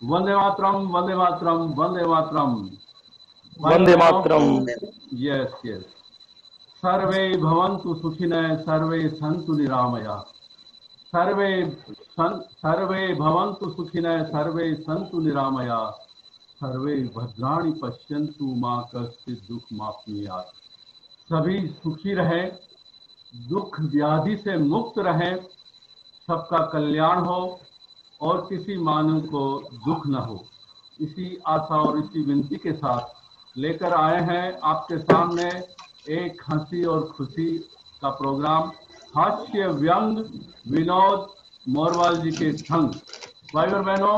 वंदे मातरम, वंदे मातरम, वंदे मातरम। भाइयों वंदे बहनों, मातरम। Yes yes. सर्वे भवन्तु सुखिनः, सर्वे सन्तु निरामयाः। सर्वे सर्वे भवन्तु सुखिनः, सर्वे सन्तु निरामयाः। सर्वे भद्राणि पश्यन्तु मा कश्चित् दुःखमाप्नुयात्। सभी सुखी रहें, दुख व्याधि से मुक्त रहें, सबका कल्याण हो और किसी मानव को दुख न हो। इसी आशा और इसी विनती के साथ लेकर आए हैं आपके सामने एक हंसी और खुशी का प्रोग्राम, हास्य व्यंग विनोद मोरवाल जी के संग। भाई और बहनों,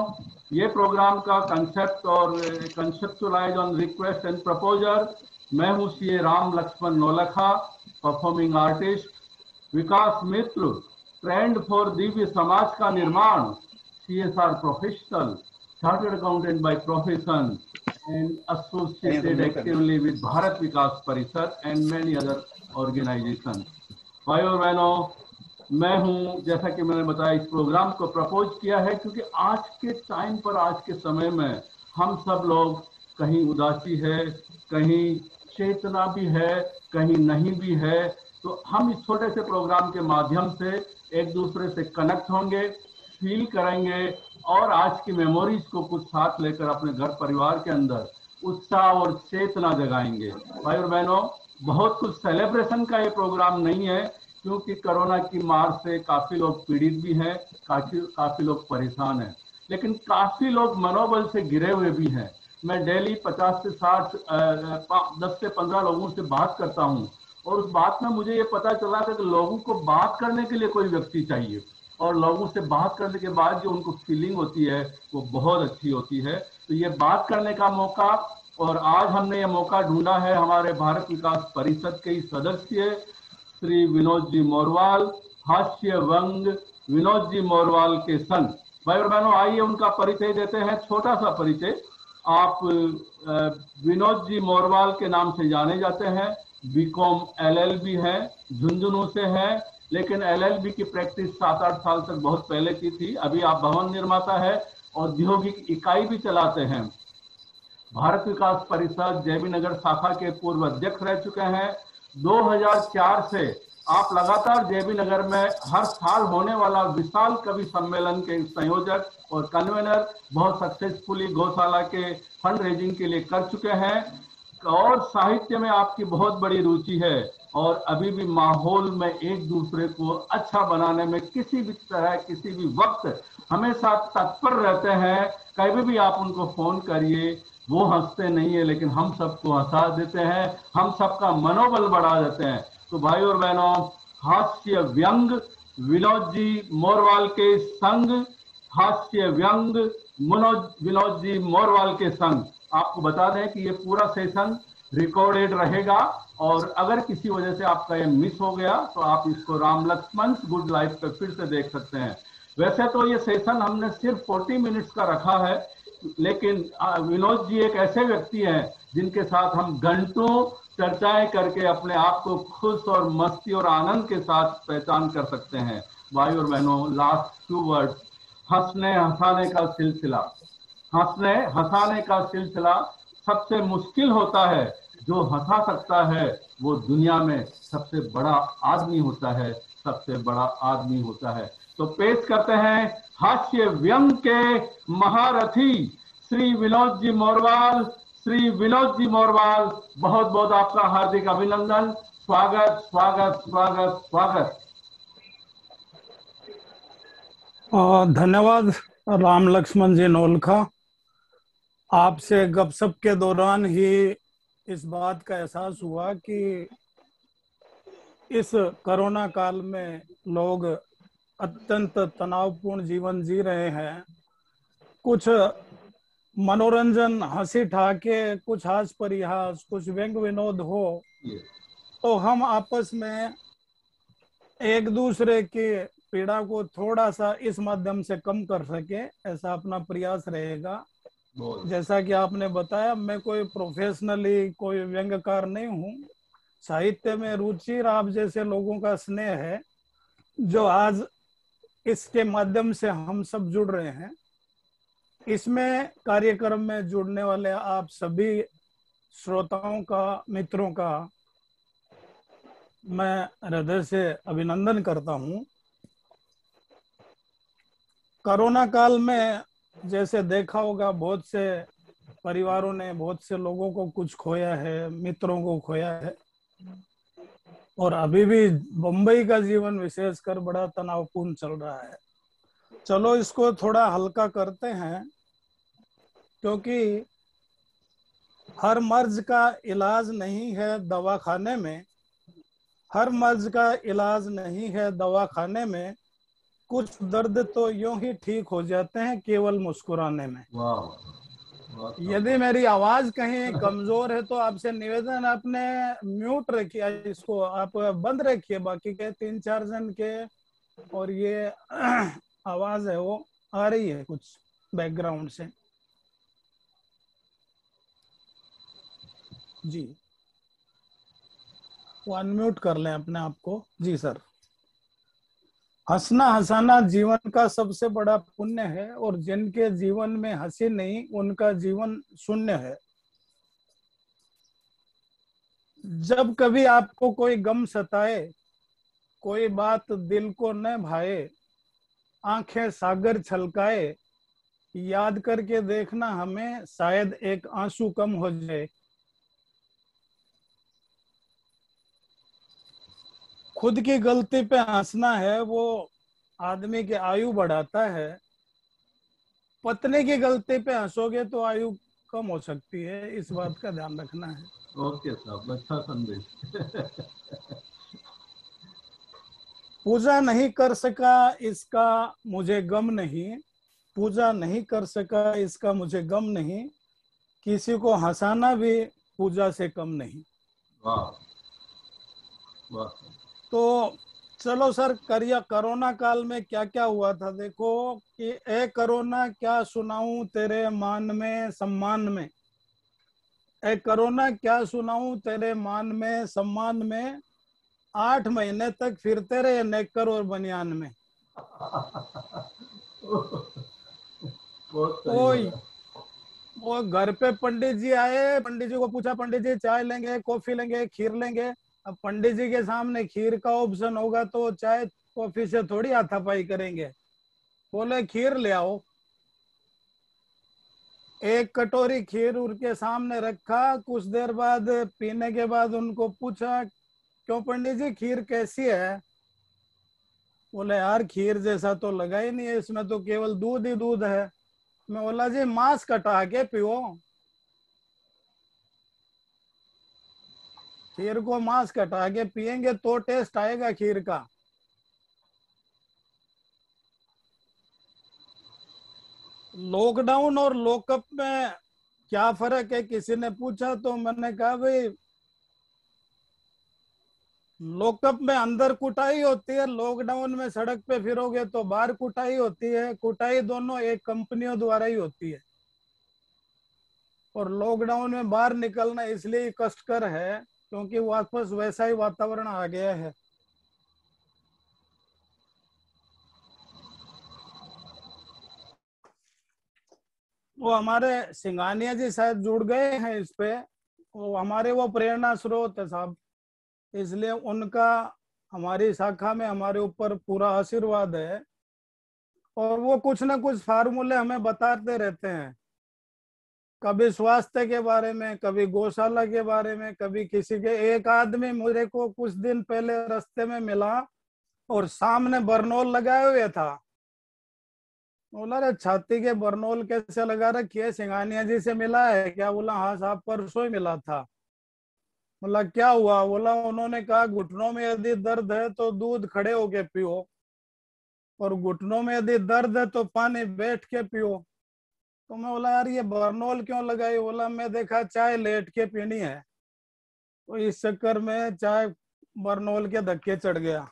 ये प्रोग्राम का कंसेप्ट और conceptualise on request and proposer, मैं हूं CA Ram Lakshman Naulakha, performing artist, विकास मित्र, ट्रेंड फॉर दिव्य समाज का निर्माण, CSR professional, chartered accountant by profession and associated actively with Bharat Vikas Parishad and many other organizations। भाई और बहनों, मैं हूं, जैसा कि मैंने बताया, इस प्रोग्राम को प्रपोज किया है क्योंकि आज के टाइम पर, आज के समय में हम सब लोग कहीं उदासी है, कहीं चेतना भी है, कहीं नहीं भी है। तो हम इस छोटे से प्रोग्राम के माध्यम से एक दूसरे से कनेक्ट होंगे, फील करेंगे और आज की मेमोरीज को कुछ साथ लेकर अपने घर परिवार के अंदर उत्साह और चेतना जगाएंगे। भाई और बहनों, बहुत कुछ सेलिब्रेशन का ये प्रोग्राम नहीं है क्योंकि कोरोना की मार से काफी लोग पीड़ित भी हैं, काफी लोग परेशान हैं, लेकिन काफी लोग मनोबल से गिरे हुए भी हैं। मैं डेली 50 से 60 10 से 15 लोगों से बात करता हूं और उस बात में मुझे ये पता चला था कि लोगों को बात करने के लिए कोई व्यक्ति चाहिए और लोगों से बात करने के बाद जो उनको फीलिंग होती है वो बहुत अच्छी होती है। तो ये बात करने का मौका, और आज हमने ये मौका ढूंढा है हमारे भारत विकास परिषद के ही सदस्य श्री विनोद जी मोरवाल, हास्य व्यंग विनोद जी मोरवाल के संग। भाई और बहनों, आइए उनका परिचय देते हैं, छोटा सा परिचय। आप विनोद जी मोरवाल के नाम से जाने जाते हैं, बीकॉम एलएलबी है, झुंझुनू से है, लेकिन एलएलबी की प्रैक्टिस 7-8 साल तक बहुत पहले की थी। अभी आप भवन निर्माता है, औद्योगिक इकाई भी चलाते हैं। भारत विकास परिषद जेबी नगर शाखा के पूर्व अध्यक्ष रह चुके हैं। 2004 से आप लगातार जेबी नगर में हर साल होने वाला विशाल कवि सम्मेलन के संयोजक और कन्वेनर बहुत सक्सेसफुली गौशाला के फंड रेजिंग के लिए कर चुके हैं। और साहित्य में आपकी बहुत बड़ी रुचि है और अभी भी माहौल में एक दूसरे को अच्छा बनाने में किसी भी तरह, किसी भी वक्त हमेशा तत्पर रहते हैं। कभी भी आप उनको फोन करिए, वो हंसते नहीं है लेकिन हम सबको हंसा देते हैं, हम सबका मनोबल बढ़ा देते हैं। तो भाई और बहनों, हास्य व्यंग विनोद जी मोरवाल के संग, हास्य व्यंग विनोद जी मोरवाल के संग। आपको बता दें कि ये पूरा सेशन रिकॉर्डेड रहेगा और अगर किसी वजह से आपका ये मिस हो गया तो आप इसको राम लक्ष्मण गुड लाइफ पे फिर से देख सकते हैं। वैसे तो ये सेशन हमने सिर्फ 40 मिनट्स का रखा है, लेकिन विनोद जी एक ऐसे व्यक्ति हैं जिनके साथ हम घंटों चर्चाएं करके अपने आप को खुश और मस्ती और आनंद के साथ पहचान कर सकते हैं। भाई और बहनों, लास्ट 2 वर्ड्स, हंसने हंसाने का सिलसिला। हंसने हंसाने का सिलसिला सबसे मुश्किल होता है। जो हंसा सकता है वो दुनिया में सबसे बड़ा आदमी होता है, सबसे बड़ा आदमी होता है। तो पेश करते हैं हास्य व्यंग के महारथी श्री विनोद जी मोरवाल। श्री विनोद जी मोरवाल, बहुत बहुत आपका हार्दिक अभिनंदन, स्वागत स्वागत स्वागत स्वागत। धन्यवाद राम लक्ष्मण जी नौलखा। आपसे गपशप के दौरान ही इस बात का एहसास हुआ कि इस कोरोना काल में लोग अत्यंत तनावपूर्ण जीवन जी रहे हैं। कुछ मनोरंजन, हंसी ठाके, कुछ हास्य परिहास, कुछ व्यंग विनोद हो तो हम आपस में एक दूसरे की पीड़ा को थोड़ा सा इस माध्यम से कम कर सके, ऐसा अपना प्रयास रहेगा। जैसा कि आपने बताया, मैं कोई प्रोफेशनली कोई व्यंग्यकार नहीं हूँ। साहित्य में रुचि आप जैसे लोगों का स्नेह है जो आज इसके माध्यम से हम सब जुड़ रहे हैं। इसमें कार्यक्रम में जुड़ने वाले आप सभी श्रोताओं का, मित्रों का मैं हृदय से अभिनंदन करता हूं। कोरोना काल में जैसे देखा होगा, बहुत से परिवारों ने, बहुत से लोगों को कुछ खोया है, मित्रों को खोया है, और अभी भी बम्बई का जीवन विशेषकर बड़ा तनावपूर्ण चल रहा है। चलो इसको थोड़ा हल्का करते हैं, क्योंकि हर मर्ज का इलाज नहीं है दवाखाने में, हर मर्ज का इलाज नहीं है दवाखाने में, कुछ दर्द तो यूं ही ठीक हो जाते हैं केवल मुस्कुराने में। वाह, यदि मेरी आवाज कहीं कमजोर है तो आपसे निवेदन, आपने म्यूट रखिए, इसको आप बंद रखिए, बाकी के 3-4 जन के, और ये आवाज है वो आ रही है कुछ बैकग्राउंड से। जी, वो अनम्यूट कर लें अपने आप को। जी सर। हंसना हंसाना जीवन का सबसे बड़ा पुण्य है, और जिनके जीवन में हंसी नहीं उनका जीवन शून्य है। जब कभी आपको कोई गम सताए, कोई बात दिल को न भाए, आंखें सागर छलकाए, याद करके देखना हमें, शायद एक आंसू कम हो जाए। खुद की गलती पे हंसना है वो आदमी की आयु बढ़ाता है, पत्नी की गलती पे हंसोगे तो आयु कम हो सकती है, इस बात का ध्यान रखना है। ओके साहब, अच्छा संदेश। पूजा नहीं कर सका इसका मुझे गम नहीं, पूजा नहीं कर सका इसका मुझे गम नहीं, किसी को हंसाना भी पूजा से कम नहीं। वाह वाह। तो चलो सर, करिए। कोरोना काल में क्या क्या हुआ था देखो, कि ए कोरोना क्या सुनाऊं तेरे मान में सम्मान में, ए कोरोना क्या सुनाऊं तेरे मान में सम्मान में, 8 महीने तक फिरते रहे नेकर और बनियान में। बहुत सही ओ बोला। वो घर पे पंडित जी आए, पंडित जी को पूछा, पंडित जी चाय लेंगे, कॉफी लेंगे, खीर लेंगे? अब पंडित जी के सामने खीर का ऑप्शन होगा तो चाय कॉफी से थोड़ी हाथापाई करेंगे। बोले खीर ले आओ। एक कटोरी खीर उनके सामने रखा, कुछ देर बाद पीने के बाद उनको पूछा, क्यों पंडित जी खीर कैसी है? बोले यार खीर जैसा तो लगा ही नहीं है, इसमें तो केवल दूध ही दूध है। मैं बोला जी मांस कटा के पियो, खीर को मांस कटा के पियेंगे तो टेस्ट आएगा खीर का। लॉकडाउन और लॉकअप में क्या फर्क है, किसी ने पूछा तो मैंने कहा भाई लॉकअप में अंदर कुटाई होती है, लॉकडाउन में सड़क पे फिरोगे तो बाहर कुटाई होती है। कुटाई दोनों एक कंपनियों द्वारा ही होती है, और लॉकडाउन में बाहर निकलना इसलिए कष्टकर है क्योंकि वापस वैसा ही वातावरण आ गया है। वो हमारे सिंघानिया जी शायद जुड़ गए हैं इस पे, वो हमारे वो प्रेरणा स्रोत है साहब, इसलिए उनका हमारी शाखा में हमारे ऊपर पूरा आशीर्वाद है, और वो कुछ ना कुछ फार्मूले हमें बताते रहते हैं, कभी स्वास्थ्य के बारे में, कभी गौशाला के बारे में, कभी किसी के। एक आदमी मुझे को कुछ दिन पहले रास्ते में मिला और सामने बरनोल लगाए हुए था। बोला रे छाती के बरनोल कैसे लगा रखी है, सिंघानिया जी से मिला है क्या? बोला हाँ साहब परसों ही मिला था। बोला क्या हुआ? बोला उन्होंने कहा घुटनों में यदि दर्द है तो दूध खड़े होके पियो, और घुटनों में यदि दर्द है तो पानी बैठ के पियो। तो मैं बोला यार ये बरनोल क्यों लगाई? बोला मैं देखा चाय लेट के पीनी है, तो इस चक्कर में चाय बरनोल के धक्के चढ़ गया।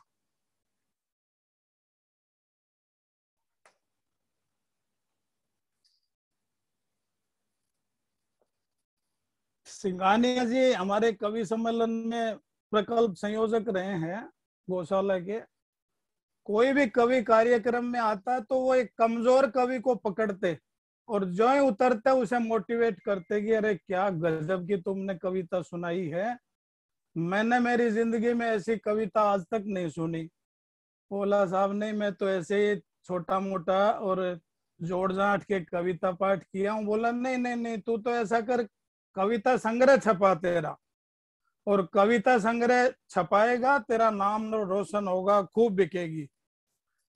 सिंघानिया जी हमारे कवि सम्मेलन में प्रकल्प संयोजक रहे हैं गौशाला के। कोई भी कवि कार्यक्रम में आता तो वो एक कमजोर कवि को पकड़ते और जो ही उतरते उसे मोटिवेट करते कि अरे क्या गजब की तुमने कविता सुनाई है, मैंने मेरी जिंदगी में ऐसी कविता आज तक नहीं सुनी। बोला साहब नहीं, मैं तो ऐसे ही छोटा मोटा और जोड़ जाट के कविता पाठ किया हूँ। बोला नहीं नहीं नहीं, तू तो ऐसा कर, कविता संग्रह छपा तेरा, और कविता संग्रह छपाएगा तेरा नाम रोशन होगा, खूब बिकेगी।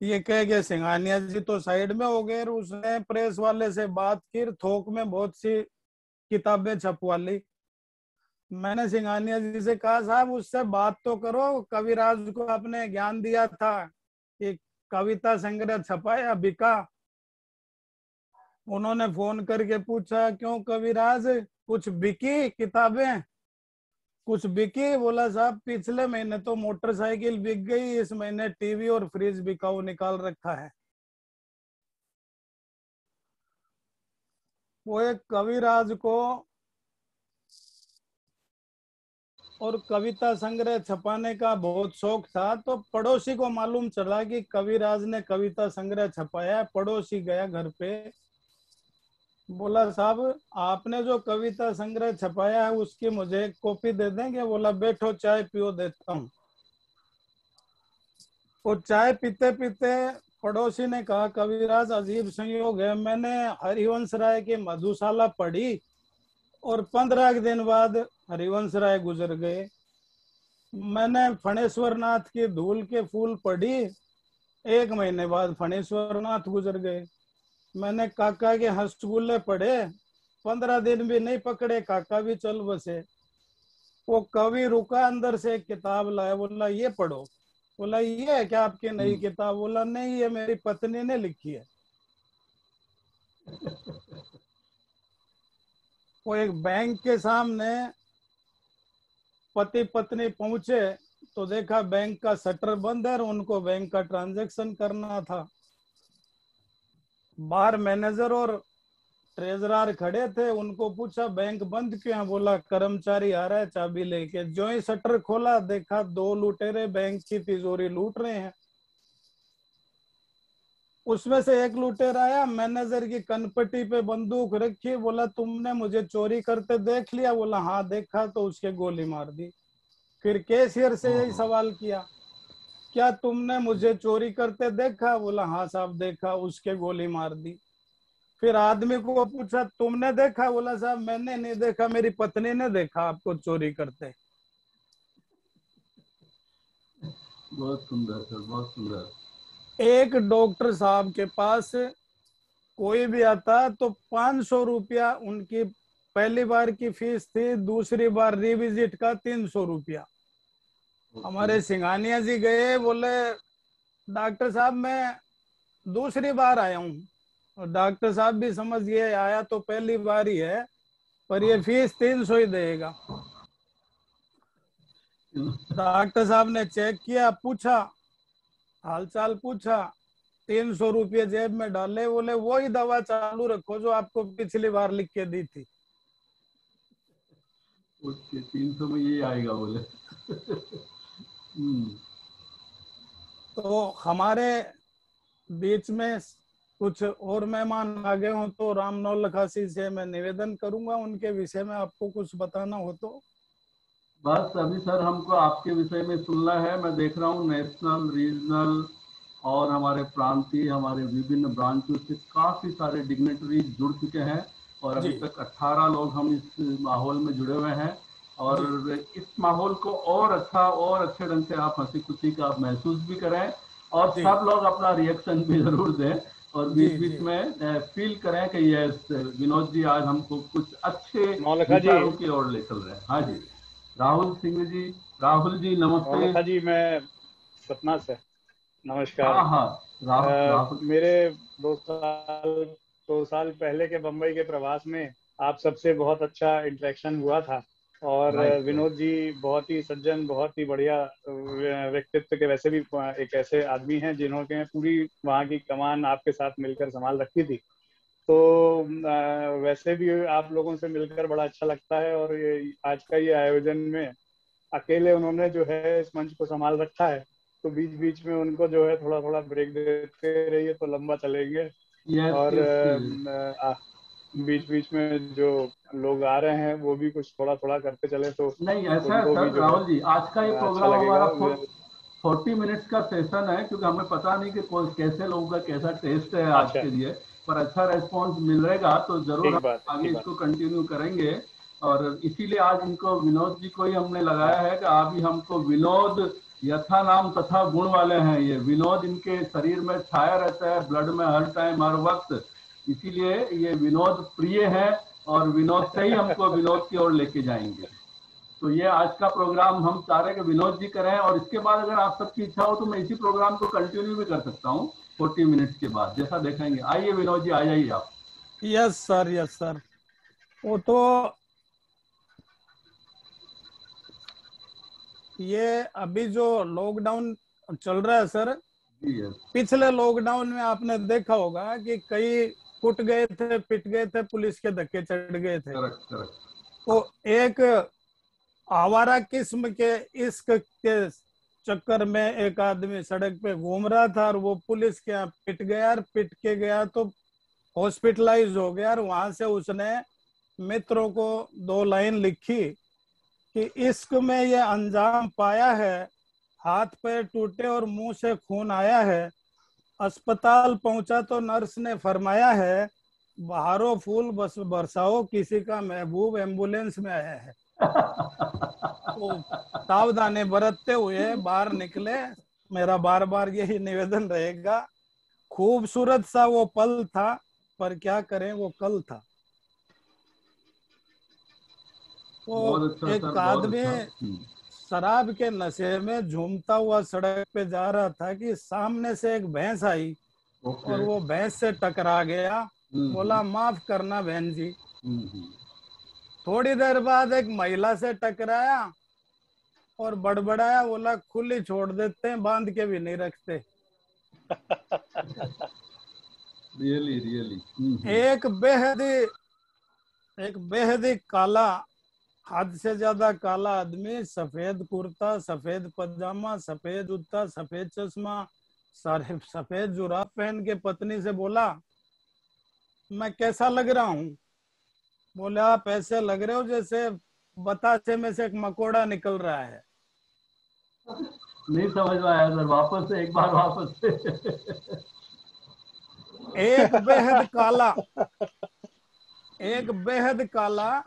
ये कह के सिंघानिया जी तो साइड में हो गए, उसने प्रेस वाले से बात की, थोक में बहुत सी किताबें छपवा ली। मैंने सिंघानिया जी से कहा साहब उससे बात तो करो, कविराज को आपने ज्ञान दिया था कि कविता संग्रह छपा या बिका। उन्होंने फोन करके पूछा क्यों कविराज, कुछ बिकी किताबें, कुछ बिकी? बोला साहब पिछले महीने तो मोटरसाइकिल बिक गई, इस महीने टीवी और फ्रिज बिकाऊ निकाल रखा है। वो एक कविराज को और कविता संग्रह छपाने का बहुत शौक था, तो पड़ोसी को मालूम चला कि कविराज ने कविता संग्रह छपाया है। पड़ोसी गया घर पे, बोला साहब आपने जो कविता संग्रह छपाया है उसकी मुझे एक कॉपी दे देंगे? बोला बैठो चाय पियो देता हूँ। वो चाय पीते पीते पड़ोसी ने कहा कविराज अजीब संयोग है, मैंने हरिवंश राय की मधुशाला पढ़ी और 15 दिन बाद हरिवंश राय गुजर गए। मैंने फणेश्वर नाथ की धूल के फूल पढ़ी, 1 महीने बाद फणेश्वर नाथ गुजर गए। मैंने काका के हंसगुल्ले पढ़े, 15 दिन भी नहीं पकड़े काका भी चल बसे। वो कवि रुका, अंदर से एक किताब लाया, बोला ये पढ़ो। बोला ये है क्या आपकी नई किताब? बोला नहीं, ये मेरी पत्नी ने लिखी है। वो एक बैंक के सामने पति पत्नी पहुंचे तो देखा बैंक का शटर बंद है और उनको बैंक का ट्रांजैक्शन करना था। बाहर मैनेजर और ट्रेजरार खड़े थे, उनको पूछा बैंक बंद क्यों है? बोला कर्मचारी आ रहा है चाबी लेके। जो ही शटर खोला देखा 2 लुटेरे बैंक की तिजोरी लूट रहे हैं। उसमें से एक लुटेरा आया, मैनेजर की कनपट्टी पे बंदूक रखी, बोला तुमने मुझे चोरी करते देख लिया? बोला हाँ देखा, तो उसके गोली मार दी। फिर कैशियर से यही सवाल किया, क्या तुमने मुझे चोरी करते देखा? बोला हाँ साहब देखा, उसके गोली मार दी। फिर आदमी को पूछा तुमने देखा? बोला साहब मैंने नहीं देखा, मेरी पत्नी ने देखा आपको चोरी करते। बहुत सुंदर सर, बहुत सुंदर। एक डॉक्टर साहब के पास कोई भी आता तो 500 रुपया उनकी पहली बार की फीस थी, दूसरी बार रिविजिट का 300 रुपया। हमारे सिंघानिया जी गए, बोले डॉक्टर साहब मैं दूसरी बार आया हूँ। और डॉक्टर साहब भी समझ गए आया तो पहली बार ही है, पर ये फीस 300 ही देगा। डॉक्टर साहब ने चेक किया, पूछा हालचाल पूछा, 300 रुपये जेब में डाले, बोले वही दवा चालू रखो जो आपको पिछली बार लिख के दी थी। उसके 300 में ये आएगा बोले। तो हमारे बीच में कुछ और मेहमान आ गए हो तो राम नौलखा से मैं निवेदन करूंगा उनके विषय में आपको कुछ बताना हो तो। बस अभी सर हमको आपके विषय में सुनना है। मैं देख रहा हूँ नेशनल, रीजनल और हमारे प्रांतीय, हमारे विभिन्न ब्रांचों से काफी सारे डिग्नेटरी जुड़ चुके हैं और अभी जी तक 18 लोग हम इस माहौल में जुड़े हुए हैं। और जी इस माहौल को और अच्छा और अच्छे ढंग से आप हंसी खुशी का आप महसूस भी करें और जी सब लोग अपना रिएक्शन भी जरूर दें और जी बीच बीच जी में फील करें कि यस विनोद जी आज हमको कुछ अच्छे नौलखा जी। विचारों की ओर ले चल रहे हैं। हाँ जी, राहुल सिंह जी, राहुल जी नमस्ते। नौलखा जी, मैं सतना से, नमस्कार। हाँ हाँ, राहुल राहुल। मेरे 2 साल पहले के बम्बई के प्रवास में आप सबसे बहुत अच्छा इंटरेक्शन हुआ था। और राइट राइट। विनोद जी बहुत ही सज्जन, बहुत ही बढ़िया व्यक्तित्व के, वैसे भी एक ऐसे आदमी हैं जिन्होंने पूरी वहाँ की कमान आपके साथ मिलकर संभाल रखी थी। तो वैसे भी आप लोगों से मिलकर बड़ा अच्छा लगता है। और ये आज का ये आयोजन में अकेले उन्होंने जो है इस मंच को संभाल रखा है, तो बीच बीच में उनको जो है थोड़ा थोड़ा ब्रेक देते रहिए तो लंबा चलेंगे। यस और यस। बीच बीच में जो लोग आ रहे हैं वो भी कुछ थोड़ा थोड़ा करते चले तो नहीं ऐसा है उनको भी सर जो है राहुल जी, आज का ये अच्छा प्रोग्राम लगेगा। हमारा 40 मिनट्स का सेशन है, क्योंकि हमें पता नहीं कि कैसे लोगों का कैसा टेस्ट है आज अच्छा, के लिए। पर अच्छा रेस्पॉन्स मिलेगा तो जरूर ठीक हम बात है, आगे ठीक बात। इसको कंटिन्यू करेंगे। और इसीलिए आज इनको विनोद जी को ही हमने हाँ, लगाया है कि आप ही हमको विनोद, यथा नाम तथा गुण वाले हैं ये विनोद, इनके शरीर में छाया रहता है, ब्लड में हर टाइम हर वक्त। इसीलिए ये विनोद प्रिय है, और विनोद से ही हमको विनोद की ओर लेके जाएंगे। तो ये आज का प्रोग्राम हम चाह रहे हैं कि विनोद जी करें, और इसके बाद अगर आप सबकी इच्छा हो तो मैं इसी प्रोग्राम को कंटिन्यू भी कर सकता हूँ 40 मिनट्स के बाद, जैसा देखेंगे। आइए विनोद जी, आ जाइए आप। Yes sir, yes sir. वो तो ये अभी जो लॉकडाउन चल रहा है सर, जी यस। पिछले लॉकडाउन में आपने देखा होगा कि कई कुट गए थे, पिट गए थे, पुलिस के धक्के चढ़ गए थे। Correct correct. तो एक आवारा किस्म के इश्क के चक्कर में एक आदमी सड़क पे घूम रहा था और वो पुलिस के यहाँ पिट गया, और पिट के गया तो हॉस्पिटलाइज हो गया। और वहां से उसने मित्रों को 2 लाइन लिखी कि इश्क में ये अंजाम पाया है, हाथ पैर टूटे और मुंह से खून आया है। अस्पताल पहुंचा तो नर्स ने फरमाया है, बहारो फूल बस बरसाओ, किसी का महबूब एम्बुलेंस में आया है। तो सावधानी बरतते हुए बाहर निकले। मेरा बार बार यही निवेदन रहेगा। खूबसूरत सा वो पल था, पर क्या करें वो कल था। वो बहुत अच्छा एक सर, बहुत आदमी अच्छा। शराब के नशे में झूमता हुआ सड़क पे जा रहा था कि सामने से एक भैंस आई ओके। और वो भैंस से टकरा गया। हम्म। बोला माफ करना बहन जी। हम्म। थोड़ी देर बाद एक महिला से टकराया और बड़बड़ाया, बोला खुली छोड़ देते हैं, बांध के भी नहीं रखते। Really really. एक बेहद एक बेहद ही काला, हद से ज्यादा काला आदमी, सफेद कुर्ता, सफेद पजामा, सफेद जूता, सफेद चश्मा, सारे सफेद जुराब पहन के पत्नी से बोला, मैं कैसा लग रहा हूँ? बोले आप ऐसे लग रहे हो जैसे बतासे में से एक मकोड़ा निकल रहा है। नहीं समझ में आया सर, वापस से एक बार, वापस से। एक बेहद काला, एक बेहद काला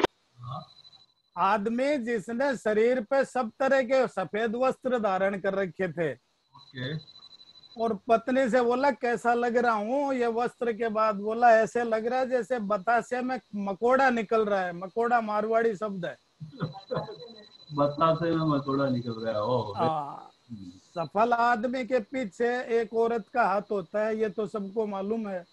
आदमी जिसने शरीर पे सब तरह के सफेद वस्त्र धारण कर रखे थे, ओके। और पत्नी से बोला कैसा लग रहा हूँ? ये वस्त्र के बाद बोला ऐसे लग रहा है जैसे बतासे में मकोड़ा निकल रहा है। मकोड़ा मारवाड़ी शब्द है। बतासे में मकोड़ा निकल रहा है, ओह। आ, सफल आदमी के पीछे एक औरत का हाथ होता है, ये तो सबको मालूम है।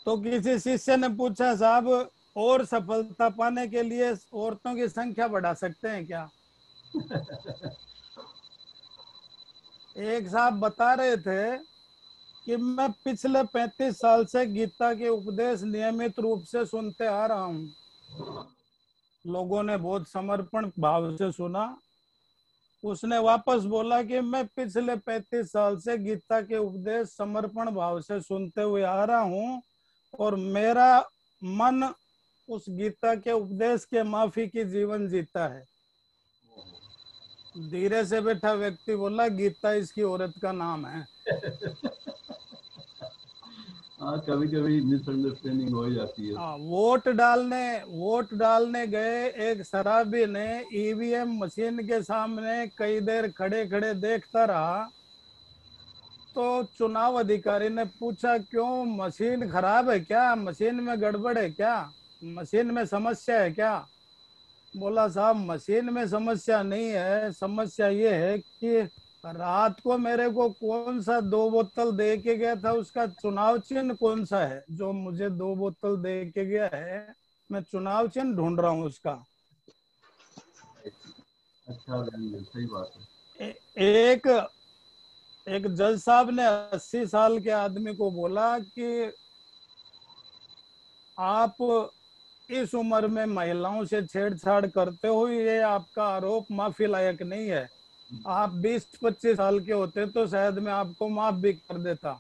तो किसी शिष्य ने पूछा, साहब और सफलता पाने के लिए औरतों की संख्या बढ़ा सकते हैं क्या? एक साहब बता रहे थे कि मैं पिछले 35 साल से गीता के उपदेश नियमित रूप से सुनते आ रहा हूँ। लोगों ने बहुत समर्पण भाव से सुना। उसने वापस बोला कि मैं पिछले 35 साल से गीता के उपदेश समर्पण भाव से सुनते हुए आ रहा हूँ, और मेरा मन उस गीता के उपदेश के माफी की जीवन जीता है। धीरे से बैठा व्यक्ति बोला, गीता इसकी औरत का नाम है। हाँ, कभी कभी मिसअंडरस्टैंडिंग हो ही जाती है। वोट डालने गए एक शराबी ने ईवीएम मशीन के सामने कई देर खड़े खड़े देखता रहा। तो चुनाव अधिकारी ने पूछा, क्यों, मशीन खराब है क्या? मशीन में गड़बड़ है क्या? मशीन में समस्या है क्या? बोला, साहब मशीन में समस्या नहीं है, समस्या ये है कि रात को मेरे को कौन सा 2 बोतल दे के गया था, उसका चुनाव चिन्ह कौन सा है जो मुझे 2 बोतल दे के गया है? मैं चुनाव चिन्ह ढूंढ रहा हूँ उसका। अच्छा, सही बात है। एक एक जज साहब ने 80 साल के आदमी को बोला कि आप इस उम्र में महिलाओं से छेड़छाड़ करते हो, ये आपका आरोप माफी लायक नहीं है। आप 20-25 साल के होते तो शायद मैं आपको माफ भी कर देता।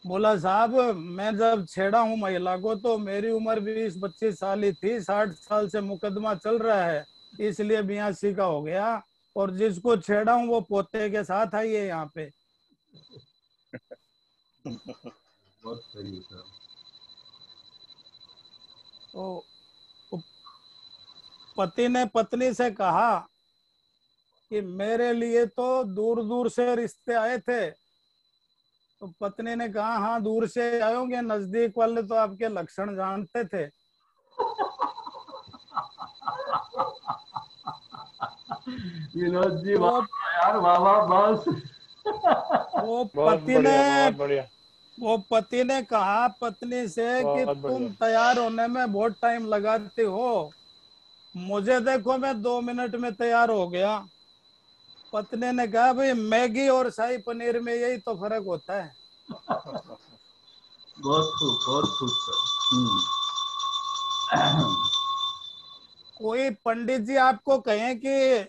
बोला साहब मैं जब छेड़ा हूँ महिला को तो मेरी उम्र 20-25 साल ही थी, 60 साल से मुकदमा चल रहा है, इसलिए 82 का हो गया। और जिसको छेड़ा हूँ वो पोते के साथ आई है यहाँ पे। बहुत सही सर। तो पति ने पत्नी से कहा कि मेरे लिए तो दूर दूर से रिश्ते आए थे। तो पत्नी ने कहा हाँ दूर से आए होंगे, नजदीक वाले तो आपके लक्षण जानते थे। विनोद जी तो वाह यार, वाह वाह बस। वो बहुत पति ने बढ़िया, बहुत बढ़िया, वो पति ने कहा पत्नी से कि बहुत बढ़िया। तुम तैयार होने में बहुत टाइम लगाती हो, मुझे देखो मैं 2 मिनट में तैयार हो गया। पत्नी ने कहा भाई मैगी और शाही पनीर में यही तो फर्क होता है। बहुत खूब सर। कोई पंडित जी आपको कहें कि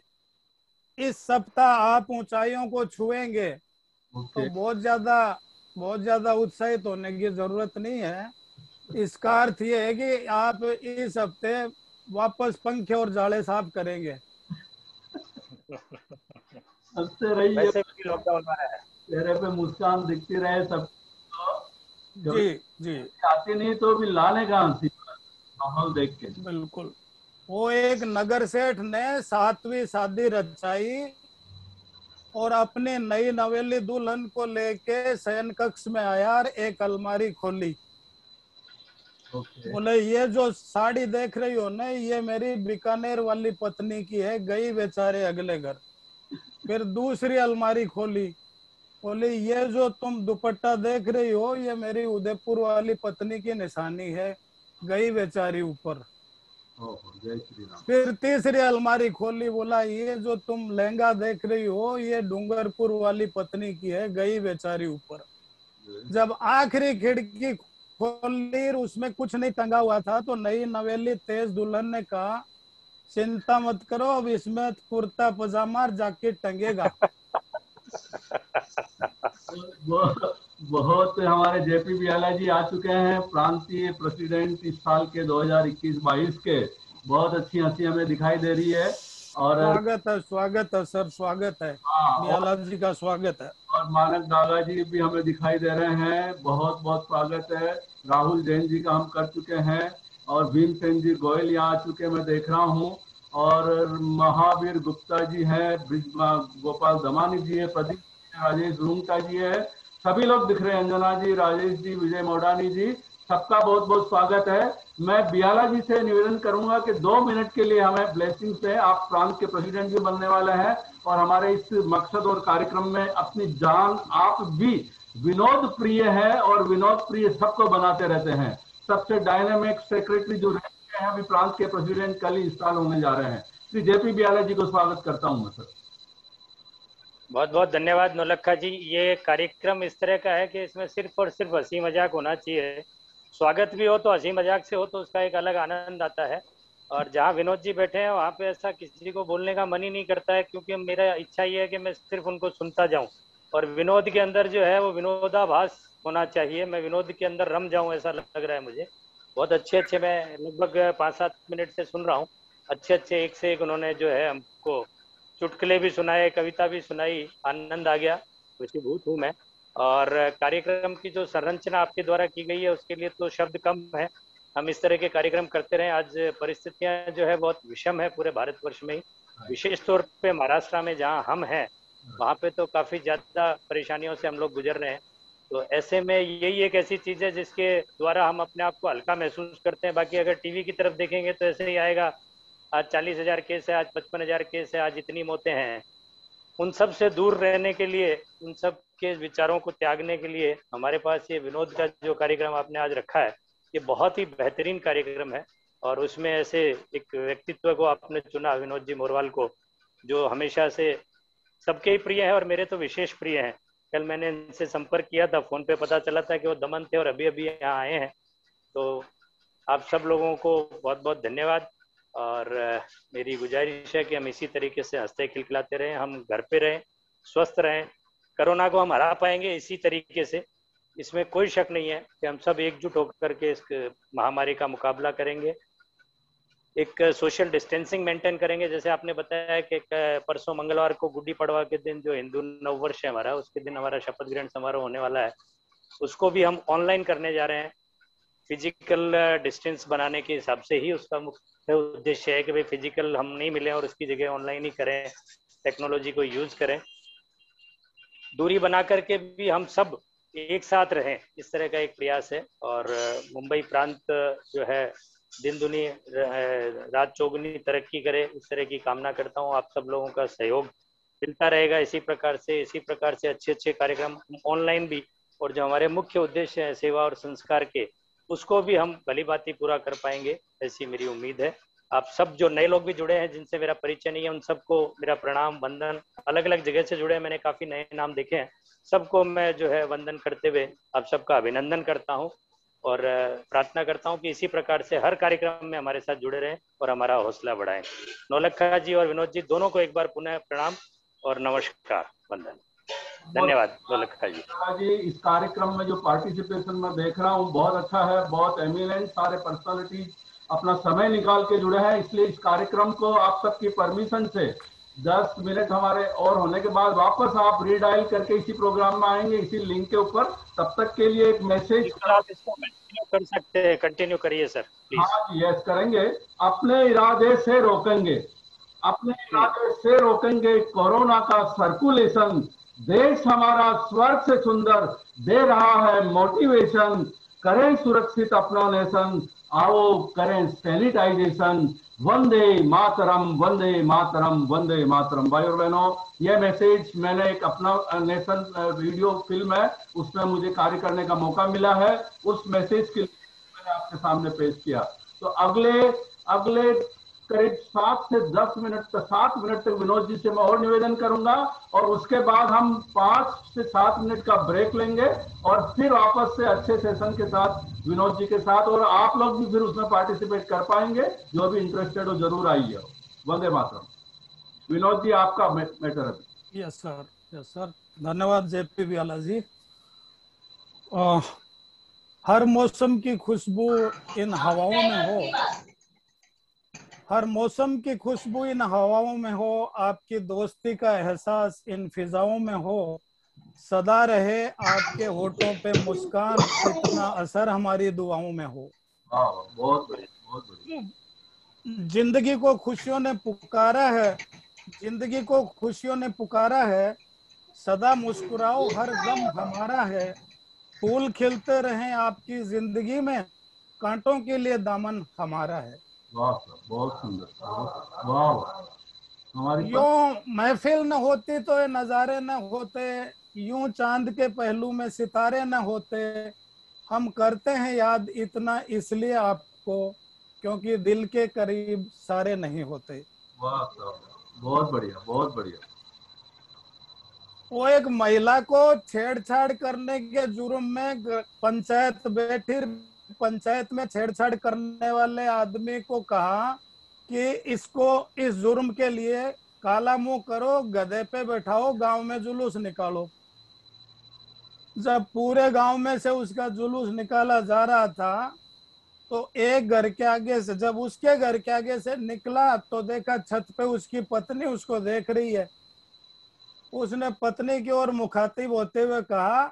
इस सप्ताह आप ऊंचाइयों को छुएंगे तो ओके। बहुत ज्यादा उत्साहित होने की जरूरत नहीं है। इसका अर्थ ये है कि आप इस हफ्ते वापस पंखे और जाले साफ करेंगे। हंसते रहिए, वैसे भी लॉकडाउन में है। चेहरे पे मुस्कान दिखती रहे सब। कभी जी जी आती नहीं तो भी लाने का हंसी माहौल देख के। बिल्कुल। वो एक नगर सेठ ने 7वीं शादी रचाई और अपने नई नवेली दुल्हन को लेके शयन कक्ष में आया और एक अलमारी खोली। ओके। बोले ये जो साड़ी देख रही हो ना ये मेरी बीकानेर वाली पत्नी की है, गई बेचारे अगले घर। फिर दूसरी अलमारी खोली, बोले ये जो तुम दुपट्टा देख रही हो ये मेरी उदयपुर वाली पत्नी की निशानी है, गई बेचारी ऊपर। ओहो, जय श्री राम। फिर तीसरी अलमारी खोली, बोला ये जो तुम लहंगा देख रही हो ये डूंगरपुर वाली पत्नी की है, गई बेचारी ऊपर। जब आखिरी खिड़की खोली उसमें कुछ नहीं टंगा हुआ था तो नई नवेली तेज दुल्हन ने कहा चिंता मत करो अब इसमें कुर्ता पजामा और जैकेट टंगेगा। बहुत हमारे जेपी बियाला जी आ चुके हैं, प्रांतीय प्रेसिडेंट इस साल के 2021-22 के। बहुत अच्छी हंसी हमें दिखाई दे रही है। और स्वागत है सर, स्वागत है, हाँ, बियाला जी का स्वागत है। और मानक दादाजी भी हमें दिखाई दे रहे हैं, बहुत बहुत स्वागत है। राहुल जैन जी का हम कर चुके हैं और भीमसेन जी गोयल यहाँ आ चुके मैं देख रहा हूँ। और महावीर गुप्ता जी है, गोपाल दमानी जी है, प्रदीप राजेश रूंगटा जी है, सभी लोग दिख रहे हैं, अंजना जी, राजेश जी, विजय मोडानी जी, सबका बहुत बहुत स्वागत है। मैं बियाला जी से निवेदन करूंगा कि 2 मिनट के लिए हमें ब्लेसिंग से, आप प्रांत के प्रेसिडेंट भी बनने वाले हैं और हमारे इस मकसद और कार्यक्रम में अपनी जान, आप भी विनोद प्रिय है और विनोद प्रिय सबको बनाते रहते हैं। सबसे डायनामिक सेक्रेटरी जो रह चुके हैं अभी प्रांत के प्रेसिडेंट कल ही इंस्टॉल होने जा रहे हैं। श्री जेपी बियाला जी को स्वागत करता हूं मैं सर। बहुत बहुत धन्यवाद नौलखा जी। ये कार्यक्रम इस तरह का है कि इसमें सिर्फ और सिर्फ हंसी मजाक होना चाहिए। स्वागत भी हो तो हंसी मजाक से हो तो उसका एक अलग आनंद आता है। और जहाँ विनोद जी बैठे हैं वहाँ पे ऐसा किसी को बोलने का मन ही नहीं करता है, क्योंकि मेरा इच्छा ये है कि मैं सिर्फ उनको सुनता जाऊँ। और विनोद के अंदर जो है वो विनोदाभास होना चाहिए, मैं विनोद के अंदर रम जाऊँ ऐसा लग रहा है मुझे। बहुत अच्छे अच्छे, मैं लगभग 5-7 मिनट से सुन रहा हूँ। अच्छे अच्छे एक से एक उन्होंने जो है हमको चुटकुले भी सुनाए, कविता भी सुनाई, आनंद आ गया, वशीभूत हूँ मैं। और कार्यक्रम की जो संरचना आपके द्वारा की गई है उसके लिए तो शब्द कम है। हम इस तरह के कार्यक्रम करते रहे। आज परिस्थितियां जो है बहुत विषम है पूरे भारतवर्ष में ही, विशेष तौर पे महाराष्ट्र में जहाँ हम हैं वहाँ पे तो काफी ज्यादा परेशानियों से हम लोग गुजर रहे हैं। तो ऐसे में यही एक ऐसी चीज है जिसके द्वारा हम अपने आप को हल्का महसूस करते हैं। बाकी अगर टीवी की तरफ देखेंगे तो ऐसे ही आएगा, आज 40,000 केस है, आज 55,000 केस है, आज इतनी मौतें हैं। उन सब से दूर रहने के लिए, उन सब के विचारों को त्यागने के लिए हमारे पास ये विनोद का जो कार्यक्रम आपने आज रखा है ये बहुत ही बेहतरीन कार्यक्रम है। और उसमें ऐसे एक व्यक्तित्व को आपने चुना, विनोद जी मोरवाल को, जो हमेशा से सबके ही प्रिय है और मेरे तो विशेष प्रिय हैं। कल मैंने इनसे संपर्क किया था, फोन पे पता चला था कि वो दमन थे और अभी अभी यहाँ आए हैं। तो आप सब लोगों को बहुत बहुत धन्यवाद। और मेरी गुजारिश है कि हम इसी तरीके से हंसते खिलखिलाते रहें, हम घर पे रहें, स्वस्थ रहें। कोरोना को हम हरा पाएंगे इसी तरीके से। इसमें कोई शक नहीं है कि हम सब एकजुट होकर के इस महामारी का मुकाबला करेंगे। एक सोशल डिस्टेंसिंग मेंटेन करेंगे, जैसे आपने बताया कि परसों मंगलवार को गुड्डी पड़वा के दिन जो हिंदू नववर्ष है हमारा, उसके दिन हमारा शपथ ग्रहण समारोह होने वाला है, उसको भी हम ऑनलाइन करने जा रहे हैं। फिजिकल डिस्टेंस बनाने के हिसाब से ही उसका मुख्य उद्देश्य है कि भाई फिजिकल हम नहीं मिले और उसकी जगह ऑनलाइन ही करें, टेक्नोलॉजी को यूज करें, दूरी बना करके भी हम सब एक साथ रहें, इस तरह का एक प्रयास है। और मुंबई प्रांत जो है दिन दुनी रात चौगुनी तरक्की करे, इस तरह की कामना करता हूँ। आप सब लोगों का सहयोग मिलता रहेगा इसी प्रकार से अच्छे अच्छे कार्यक्रम ऑनलाइन भी, और जो हमारे मुख्य उद्देश्य है सेवा और संस्कार के, उसको भी हम भली भांति पूरा कर पाएंगे, ऐसी मेरी उम्मीद है। आप सब जो नए लोग भी जुड़े हैं जिनसे मेरा परिचय नहीं है, उन सबको मेरा प्रणाम वंदन। अलग अलग जगह से जुड़े हैं, मैंने काफी नए नाम देखे हैं, सबको मैं जो है वंदन करते हुए आप सबका अभिनंदन करता हूं और प्रार्थना करता हूं कि इसी प्रकार से हर कार्यक्रम में हमारे साथ जुड़े रहें और हमारा हौसला बढ़ाएं। नौलखा जी और विनोद जी दोनों को एक बार पुनः प्रणाम और नमस्कार, वंदन। धन्यवाद नौलखा जी। इस कार्यक्रम में जो पार्टिसिपेशन मैं देख रहा हूँ बहुत अच्छा है, बहुत एमिनेंट सारे पर्सनालिटी अपना समय निकाल के जुड़े हैं, इसलिए इस कार्यक्रम को आप सबकी परमिशन से 10 मिनट हमारे और होने के बाद वापस आप रीडायल करके इसी प्रोग्राम में आएंगे, इसी लिंक के ऊपर। तब तक के लिए एक मैसेज आप इसको कंटिन्यू कर सकते हैं, कंटिन्यू करिए सर प्लीज। हाँ यस करेंगे। अपने इरादे से रोकेंगे, अपने इरादे से रोकेंगे कोरोना का सर्कुलेशन, देश हमारा स्वर्ग से सुंदर दे रहा है मोटिवेशन, करें सुरक्षित अपना नेशन, आओ करें सैनिटाइजेशन, वंदे मातरम वंदे मातरम वंदे मातरम। भाई और बहनों, ये मैसेज मैंने एक अपना नेशन वीडियो फिल्म है उसमें मुझे कार्य करने का मौका मिला है, उस मैसेज के मैंने आपके सामने पेश किया। तो अगले करीब 7 से 10 मिनट तक 7 मिनट तक विनोद जी से मैं और निवेदन करूंगा, और उसके बाद हम 5 से 7 मिनट का ब्रेक लेंगे और फिर वापस से अच्छे सेशन के साथ विनोद जी के साथ, और आप लोग भी फिर उसमें पार्टिसिपेट कर पाएंगे, जो भी इंटरेस्टेड हो जरूर आइए। वंदे मातरम। विनोद जी आपका मैटर अभी। यस सर, धन्यवाद जेपी बियाला जी। हर मौसम की खुशबू इन हवाओं में हो, हर मौसम की खुशबू इन हवाओं में हो, आपकी दोस्ती का एहसास इन फिजाओं में हो, सदा रहे आपके होठों पे मुस्कान, इतना असर हमारी दुआओं में हो। बहुत बढ़िया, बहुत बढ़िया। जिंदगी को खुशियों ने पुकारा है, जिंदगी को खुशियों ने पुकारा है, सदा मुस्कुराओ हर गम हमारा है, फूल खिलते रहें आपकी जिंदगी में, कांटों के लिए दामन हमारा है। वाह बहुत सुंदर, वाह। हमारी यूं महफिल न होती तो ये नजारे न होते, यूं चांद के पहलू में सितारे न होते, हम करते हैं याद इतना इसलिए आपको, क्योंकि दिल के करीब सारे नहीं होते। वाह बहुत बढ़िया, बहुत बढ़िया। वो एक महिला को छेड़छाड़ करने के जुर्म में पंचायत बैठी, पंचायत में छेड़छाड़ करने वाले आदमी को कहा कि इसको इस जुर्म के लिए काला मुंह करो, गधे पे बैठाओ, गांव में जुलूस निकालो। जब पूरे गांव में से उसका जुलूस निकाला जा रहा था तो एक घर के आगे से, जब उसके घर के आगे से निकला तो देखा छत पे उसकी पत्नी उसको देख रही है। उसने पत्नी की ओर मुखातिब होते हुए कहा,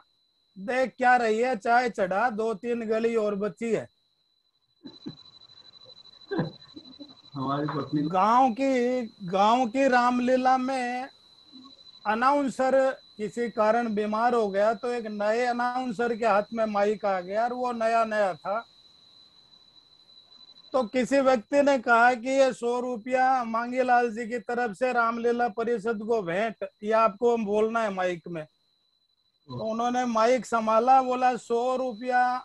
देख क्या रही है, चाय चढ़ा, 2-3 गली और बची है। हमारी पत्नी गांव की रामलीला में अनाउंसर किसी कारण बीमार हो गया तो एक नए अनाउंसर के हाथ में माइक आ गया और वो नया नया था। तो किसी व्यक्ति ने कहा कि ये 100 रुपया मांगीलाल जी की तरफ से रामलीला परिषद को भेंट, ये आपको बोलना है माइक में। तो उन्होंने माइक संभाला, बोला 100 रुपया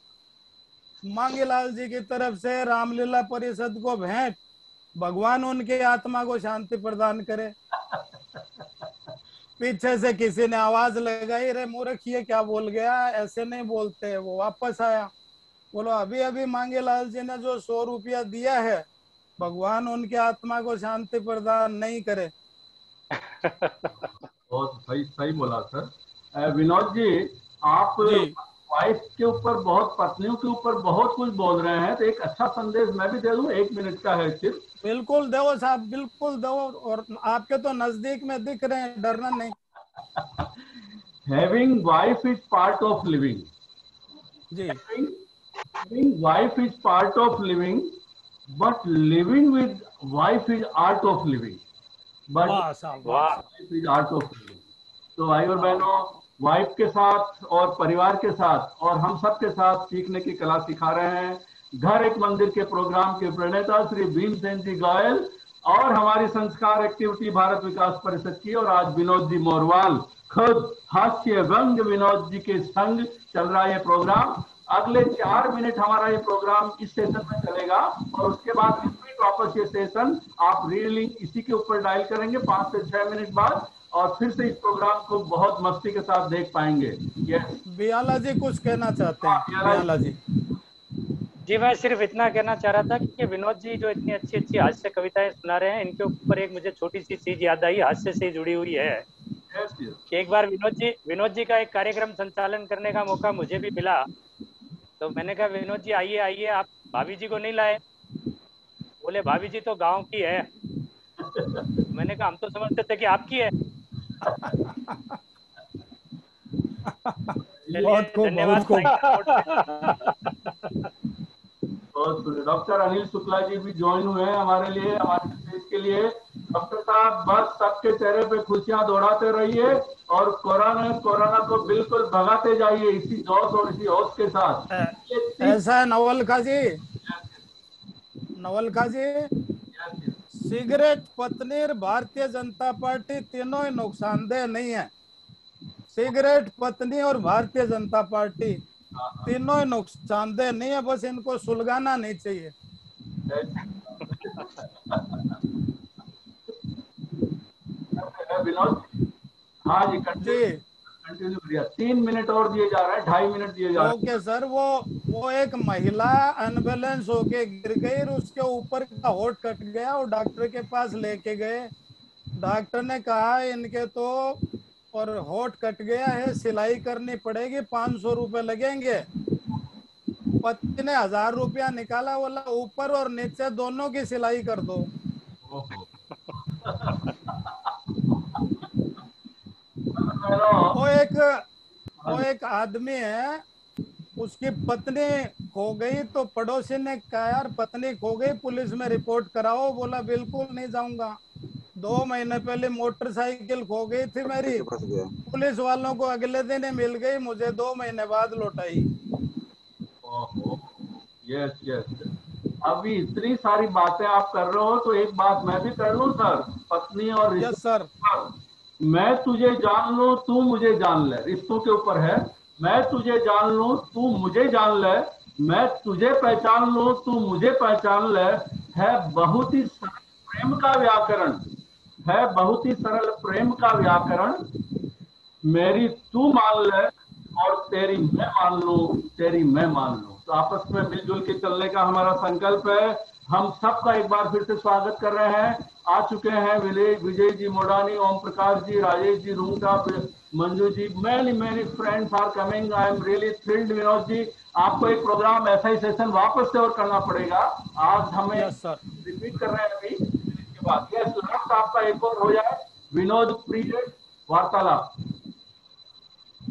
मांगीलाल जी की तरफ से रामलीला परिषद को भेंट, भगवान उनके आत्मा को शांति प्रदान करे। पीछे से किसी ने आवाज लगाई, रे मूर्ख ये क्या बोल गया, ऐसे नहीं बोलते। वो वापस आया, बोलो अभी अभी मांगीलाल जी ने जो 100 रुपया दिया है, भगवान उनके आत्मा को शांति प्रदान नहीं करे। बहुत सही बोला सर। विनोद जी, आप जी। वाइफ के ऊपर बहुत, पत्नियों के ऊपर बहुत कुछ बोल रहे हैं, तो एक अच्छा संदेश मैं भी दे दूं, 1 मिनट का है सिर्फ। बिल्कुल दो साहब, बिल्कुल दो, और आपके तो नजदीक में दिख रहे हैं, डरना नहीं। Having wife is part of living. जी। Having wife is part of living, but living with wife is art of living. But वाह साहब, वाह वाह, साहब। wife is art of living. तो भाई और बहनों, वाइफ के साथ और परिवार के साथ और हम सब के साथ सीखने की कला सिखा रहे हैं घर एक मंदिर के प्रोग्राम के प्रणेता श्री भीमसेन जी गोयल और हमारी संस्कार एक्टिविटी भारत विकास परिषद की, और आज विनोद जी मोरवाल खुद हास्य व्यंग विनोद जी के संग चल रहा है ये प्रोग्राम। अगले 4 मिनट हमारा ये प्रोग्राम इस सेशन में चलेगा और उसके बाद रिपीट वापस ये सेशन आप रीलिंग इसी के ऊपर डायल करेंगे 5 से 6 मिनट बाद, और फिर से इस प्रोग्राम को बहुत मस्ती के साथ देख पाएंगे। यस, बियाला जी कुछ कहना चाहते हैं? बियाला जी। जी मैं सिर्फ इतना कहना चाह रहा था कि विनोद जी जो इतनी अच्छी अच्छी हास्य कविताएं सुना रहे हैं, इनके ऊपर एक मुझे छोटी सी चीज याद आई, हास्य से जुड़ी हुई है। कि एक बार विनोद जी का एक कार्यक्रम संचालन करने का मौका मुझे भी मिला, तो मैंने कहा विनोद जी आइए आइए, आप भाभी जी को नहीं लाए? बोले भाभी जी तो गांव की है। मैंने कहा हम तो समझते थे कि आपकी है। बहुत खूब, बहुत खूब। डॉक्टर अनिल शुक्ला जी भी ज्वाइन हुए हैं हमारे लिए, हमारे देश के लिए। डॉक्टर साहब बस सबके चेहरे पे खुशियां दौड़ाते रहिए और कोरोना को बिल्कुल भगाते जाइए इसी जोश और इसी होश के साथ। ऐसा है नवलखा जी, नवलखा जी, सिगरेट, पत्नी और भारतीय जनता पार्टी तीनों ही नुकसानदेह नहीं है। सिगरेट, पत्नी और भारतीय जनता पार्टी तीनों ही नुकसानदेह नहीं है, बस इनको सुलगाना नहीं चाहिए। विनोद, हाँ जी कंटिन्यू करिए। 3 मिनट और दिए जा रहे हैं, 2.5 मिनट दिए जा रहे हैं। ओके सर, वो एक महिला अनबैलेंस होके गिर गई और उसके ऊपर का होठ कट गया और डॉक्टर के पास लेके गए। डॉक्टर ने कहा इनके तो और होठ कट गया है, सिलाई करनी पड़ेगी, 500 रुपए लगेंगे। पति ने 1000 रुपया निकाला, बोला ऊपर और नीचे दोनों की सिलाई कर दो। वो एक आदमी है, उसकी पत्नी खो गई तो पड़ोसी ने कहा यार पत्नी खो गई, पुलिस में रिपोर्ट कराओ। बोला बिल्कुल नहीं जाऊंगा। 2 महीने पहले मोटरसाइकिल खो गई थी मेरी, पुलिस वालों को अगले दिन ही मिल गई, मुझे 2 महीने बाद लौटाई। यस यस, अभी इतनी सारी बातें आप कर रहे हो तो एक बात मैं भी कर लूं सर। पत्नी और यस सर। मैं तुझे जान लूं तू मुझे जान ले, रिश्तों के ऊपर है। मैं तुझे जान लूं तू मुझे जान ले, मैं तुझे पहचान लूं तू मुझे पहचान ले, है बहुत ही सरल प्रेम का व्याकरण, है बहुत ही सरल प्रेम का व्याकरण। मेरी तू मान ले और तेरी मैं मान लूं, तेरी मैं मान लूं। तो आपस में मिलजुल के चलने का हमारा संकल्प है। हम सबका एक बार फिर से स्वागत कर रहे हैं। आ चुके हैं Vijay ji Modani, Om Prakash ji, Rajesh ji Rungta, Manju ji, many friends are coming. I am really thrilled. Vinod ji, आपको एक प्रोग्राम ऐसा ही सेशन वापस से और करना पड़ेगा। आज हमें रिपीट कर रहे हैं अभी इसके बाद। यस, लास्ट आपका एक और हो जाए विनोद प्रिय वार्तालाप।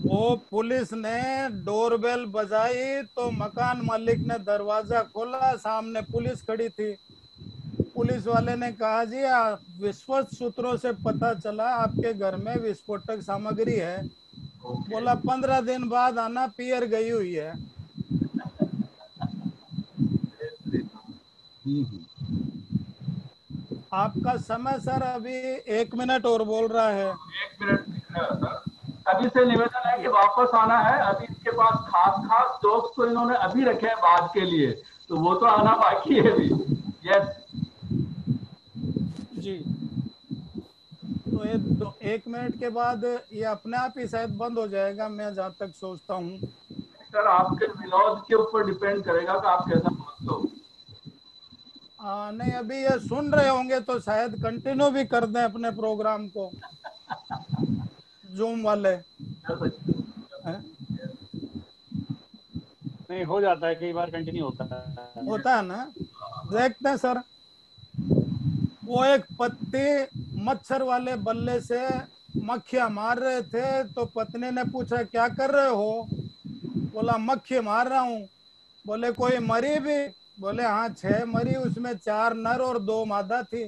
वो पुलिस ने डोरबेल बजाई तो मकान मालिक ने दरवाजा खोला, सामने पुलिस खड़ी थी। पुलिस वाले ने कहा जी विश्वस्त सूत्रों से पता चला आपके घर में विस्फोटक सामग्री है। बोला 15 दिन बाद आना, पियर गई हुई है। आपका समय सर अभी 1 मिनट और बोल रहा है। 1 मिनट सर। अभी से निवेदन है कि वापस आना है। अभी इसके पास खास जोक्स तो इन्होंने अभी रखे हैं बाद के लिए, तो वो तो आना बाकी है अभी। यस जी, तो ये 1 मिनट के बाद ये अपने आप ही शायद बंद हो जाएगा, मैं जहाँ तक सोचता हूँ। सर आपके विनोद के ऊपर डिपेंड करेगा कि आप कैसा बोलते हो। नहीं, अभी ये सुन रहे होंगे तो शायद कंटिन्यू भी कर दें अपने प्रोग्राम को, जूम वाले। नहीं हो जाता है, कई बार कंटिन्यू होता है ना। देखते हैं सर, वो एक पत्नी मच्छर वाले बल्ले से मक्खियां मार रहे थे, तो पत्नी ने पूछा क्या कर रहे हो? बोला मक्खी मार रहा हूँ। बोले कोई मरी भी? बोले हाँ 6 मरी, उसमें 4 नर और 2 मादा थी।